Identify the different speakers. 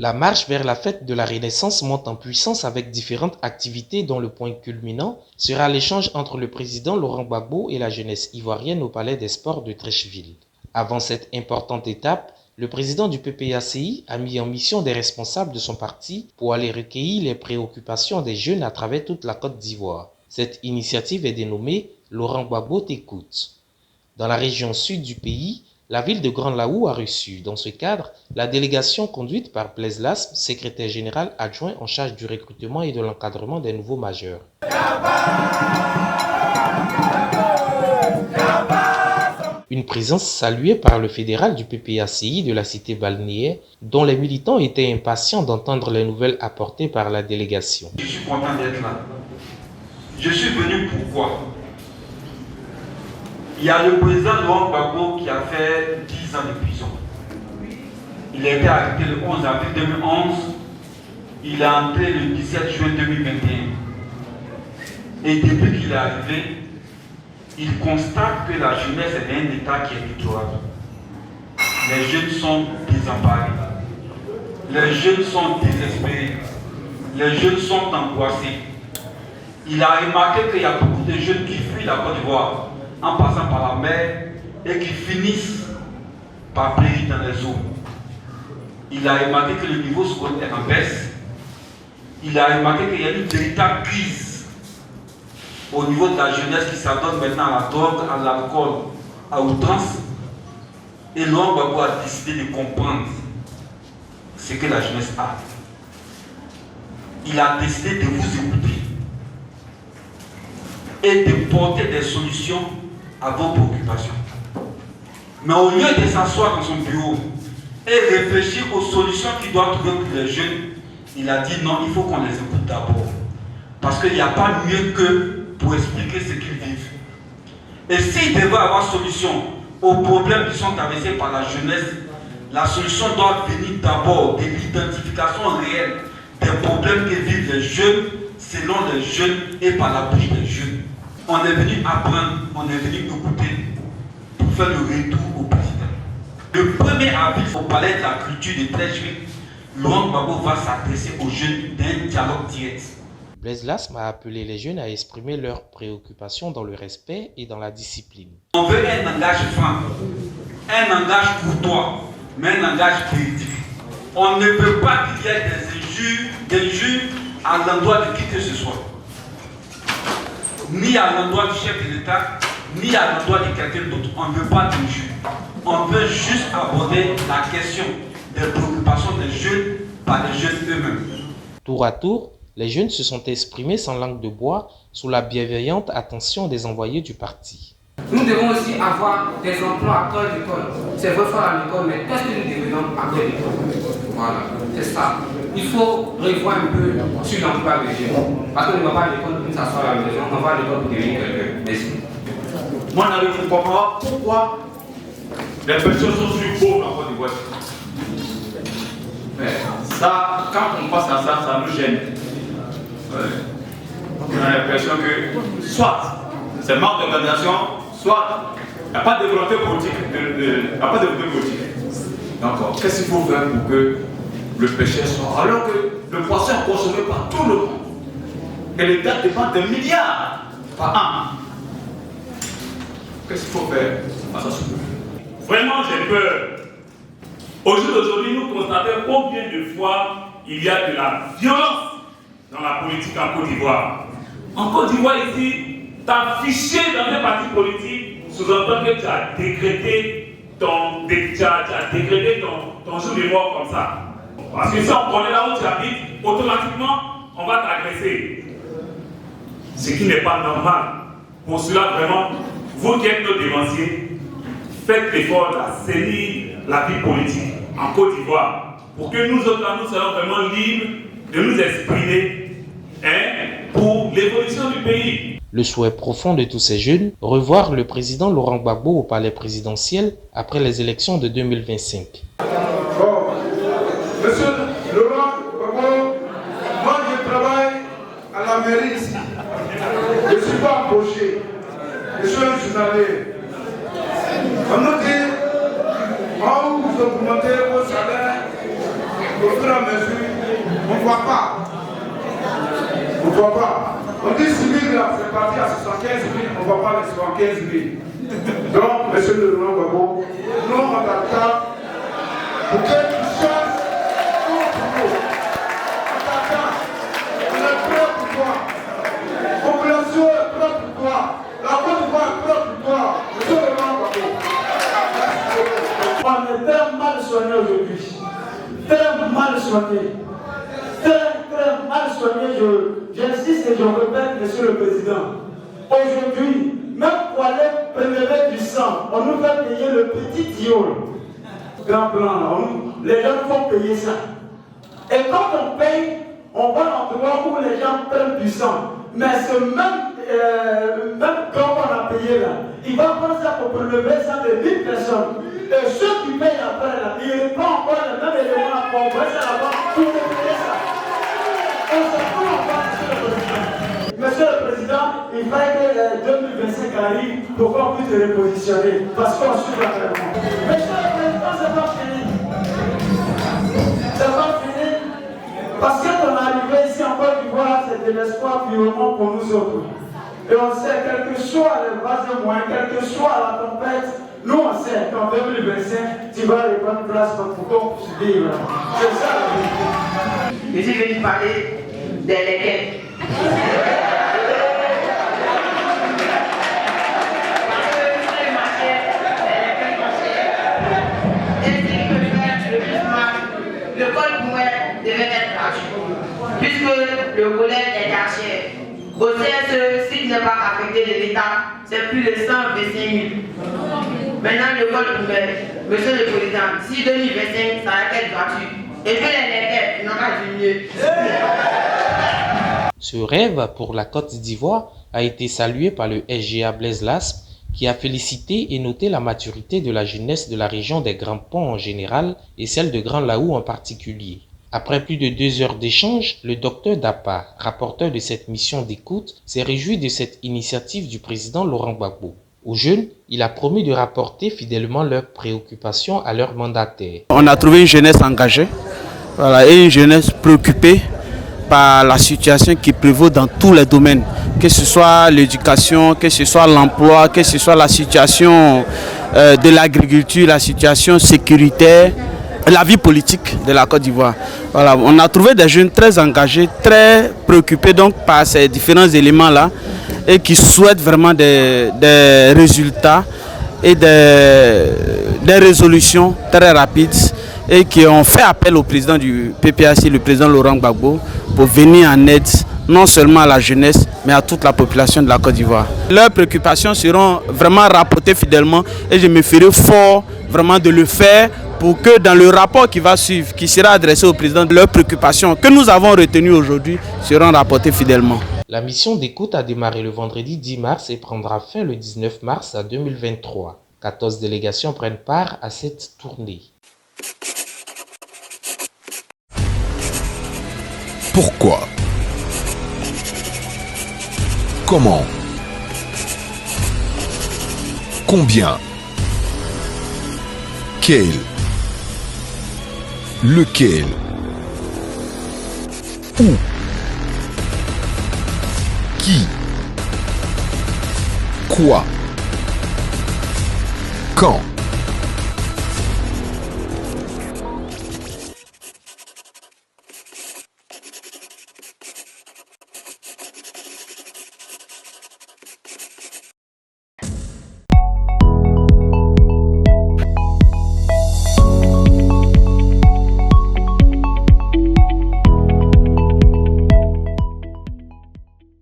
Speaker 1: La marche vers la fête de la Renaissance monte en puissance avec différentes activités dont le point culminant sera l'échange entre le président Laurent Gbagbo et la jeunesse ivoirienne au Palais des Sports de Treichville. Avant cette importante étape, le président du PPACI a mis en mission des responsables de son parti pour aller recueillir les préoccupations des jeunes à travers toute la Côte d'Ivoire. Cette initiative est dénommée Laurent Gbagbo t'écoute. Dans la région sud du pays, la ville de Grand Laou a reçu, dans ce cadre, la délégation conduite par Blaise Lasme, secrétaire général adjoint en charge du recrutement et de l'encadrement des nouveaux majeurs. Une présence saluée par le fédéral du PPACI de la cité balnéaire, dont les militants étaient impatients d'entendre les nouvelles apportées par la délégation.
Speaker 2: Je suis content d'être là. Je suis venu pourquoi? Il y a le président Laurent Gbagbo qui a fait 10 ans de prison. Il a été arrêté le 11 avril 2011. Il est entré le 17 juin 2021. Et depuis qu'il est arrivé, il constate que la jeunesse est un État qui est pitoyable. Les jeunes sont désemparés. Les jeunes sont désespérés. Les jeunes sont angoissés. Il a remarqué qu'il y a beaucoup de jeunes qui fuient la Côte d'Ivoire en passant par la mer et qui finissent par périr dans les eaux. Il a remarqué que le niveau scolaire est en baisse. Il a remarqué qu'il y a une véritable crise au niveau de la jeunesse qui s'adonne maintenant à la drogue, à l'alcool, à outrance. Et Laurent Gbagbo a décidé de comprendre ce que la jeunesse a. Il a décidé de vous écouter et de porter des solutions à vos préoccupations. Mais au lieu de s'asseoir dans son bureau et réfléchir aux solutions qu'il doit trouver pour les jeunes, il a dit non, il faut qu'on les écoute d'abord. Parce qu'il n'y a pas mieux que pour expliquer ce qu'ils vivent. Et s'il devait avoir solution aux problèmes qui sont traversés par la jeunesse, la solution doit venir d'abord de l'identification réelle des problèmes que vivent les jeunes, selon les jeunes et par l'appui des jeunes. On est venu apprendre, on est venu écouter pour faire le retour au président. Le 1er avril, au palais de la culture de Treichville, Laurent Gbagbo va s'adresser aux jeunes d'un dialogue direct.
Speaker 1: Blaise Lasme a appelé les jeunes à exprimer leurs préoccupations dans le respect et dans la discipline.
Speaker 2: On veut un langage franc, un langage courtois, mais un langage véridique. On ne veut pas qu'il y ait des injures à l'endroit de qui que ce soit. Ni à l'endroit du chef de l'État, ni à l'endroit de quelqu'un d'autre. On ne veut pas d'injures. On veut juste aborder la question des préoccupations des jeunes par les jeunes eux-mêmes.
Speaker 1: Tour à tour, les jeunes se sont exprimés sans langue de bois sous la bienveillante attention des envoyés du parti.
Speaker 3: Nous devons aussi avoir des emplois après l'école. C'est vrai faire à l'école, mais qu'est-ce que nous devons après l'école? Voilà, c'est ça. Il faut revoir un peu sur l'emploi des jeunes. Parce qu'on ne va pas à l'école pour s'asseoir à la maison, on va à l'école pour devenir quelqu'un. Merci.
Speaker 4: Moi, je ne comprends pas pourquoi les personnes sont sur pauvres en Côte d'Ivoire. Mais ça, quand on passe à ça, ça nous gêne. On a l'impression que soit c'est manque d'organisation, soit il n'y a pas de volonté politique. Donc, qu'est-ce qu'il faut faire pour que le péché soit, alors que le poisson est consommé par tout le monde et l'État dépend de milliards par an. Qu'est-ce qu'il faut faire?
Speaker 5: Vraiment, j'ai peur. Au jour d'aujourd'hui, nous constatons combien de fois il y a de la violence dans la politique en Côte d'Ivoire. En Côte d'Ivoire, ici, t'afficher dans un parti politique sous-entend que tu as décrété ton jour de mort comme ça. Parce que si on connaît là où tu habites, automatiquement, on va t'agresser. Ce qui n'est pas normal. Pour cela, vraiment, vous qui êtes nos dévanciers, faites l'effort d'assainir la vie politique en Côte d'Ivoire pour que nous autres, là, nous soyons vraiment libres de nous exprimer pour l'évolution du pays.
Speaker 1: Le souhait profond de tous ces jeunes, revoir le président Laurent Gbagbo au palais présidentiel après les élections de 2025.
Speaker 6: Monsieur Laurent Gbagbo, moi je travaille à la mairie ici. Je ne suis pas embauché. Je suis un journalier. On nous dit, vous augmentez vos salaires, vous fur et à mesure, on ne voit pas. On ne voit pas. On dit 6 000 là, c'est parti à 75 000, on ne voit pas les 75 000. Donc, monsieur le Laurent Gbagbo, nous on attend pour que tu changes tout pour nous. On t'attend. On est prêt pour toi. La population est prête pour toi. La Côte d'Ivoire est prête pour toi. Monsieur le Laurent Gbagbo.
Speaker 7: On est très mal soigné aujourd'hui. Très mal soigné. Très mal soigné. J'insiste et je répète, monsieur le président. Aujourd'hui, même pour aller prélever du sang, on nous fait payer le petit diol. Grand plan, les gens font payer ça. Et quand on paye, on va dans l'endroit où les gens prennent du sang. Mais ce même quand on a payé là, il va prendre ça pour prélever ça de 1000 personnes. Et ceux qui payent après là, ils prennent encore le même élément pour envoyer ça là-bas pour payer ça. On se fout encore, monsieur le président. Monsieur le Président, il fallait que 2025 arrive pour qu'on puisse se repositionner. Parce qu'on suit la vraiment. Monsieur le Président, c'est pas fini. C'est pas fini. Parce que ton arrivée ici en Côte d'Ivoire, c'est de l'espoir purement pour nous autres. Et on sait, quel que soit les bases de moyens, quelle que soit la tempête, nous on sait qu'en 2025, tu vas reprendre place pour qu'on puisse vivre. C'est ça la vérité.
Speaker 8: Je suis venu parler des lequels. Le col pour moi devait être gratuit, puisque le collège est caché. Au CSE, s'il n'est pas affecté de l'État, c'est plus de 125 000. Maintenant, le col pour moi, monsieur le président, si 2025, ça va être gratuit. Et que les lequels n'ont pas diminué.
Speaker 1: Ce rêve pour la Côte d'Ivoire a été salué par le SGA Blaise Lasp, qui a félicité et noté la maturité de la jeunesse de la région des Grands Ponts en général et celle de Grand Laou en particulier. Après plus de 2 heures d'échange, le docteur Dapa, rapporteur de cette mission d'écoute, s'est réjoui de cette initiative du président Laurent Gbagbo. Aux jeunes, il a promis de rapporter fidèlement leurs préoccupations à leurs mandataires.
Speaker 9: On a trouvé une jeunesse engagée, voilà, et une jeunesse préoccupée par la situation qui prévaut dans tous les domaines, que ce soit l'éducation, que ce soit l'emploi, que ce soit la situation de l'agriculture, la situation sécuritaire, la vie politique de la Côte d'Ivoire. Voilà, on a trouvé des jeunes très engagés, très préoccupés donc par ces différents éléments-là et qui souhaitent vraiment des résultats et des résolutions très rapides et qui ont fait appel au président du PPAC, le président Laurent Gbagbo, pour venir en aide non seulement à la jeunesse, mais à toute la population de la Côte d'Ivoire. Leurs préoccupations seront vraiment rapportées fidèlement et je me ferai fort vraiment de le faire pour que dans le rapport qui va suivre, qui sera adressé au président, leurs préoccupations que nous avons retenues aujourd'hui seront rapportées fidèlement.
Speaker 1: La mission d'écoute a démarré le vendredi 10 mars et prendra fin le 19 mars 2023. 14 délégations prennent part à cette tournée.
Speaker 10: Pourquoi? Comment? Combien? Quel? Lequel? Où? Qui? Quoi? Quand?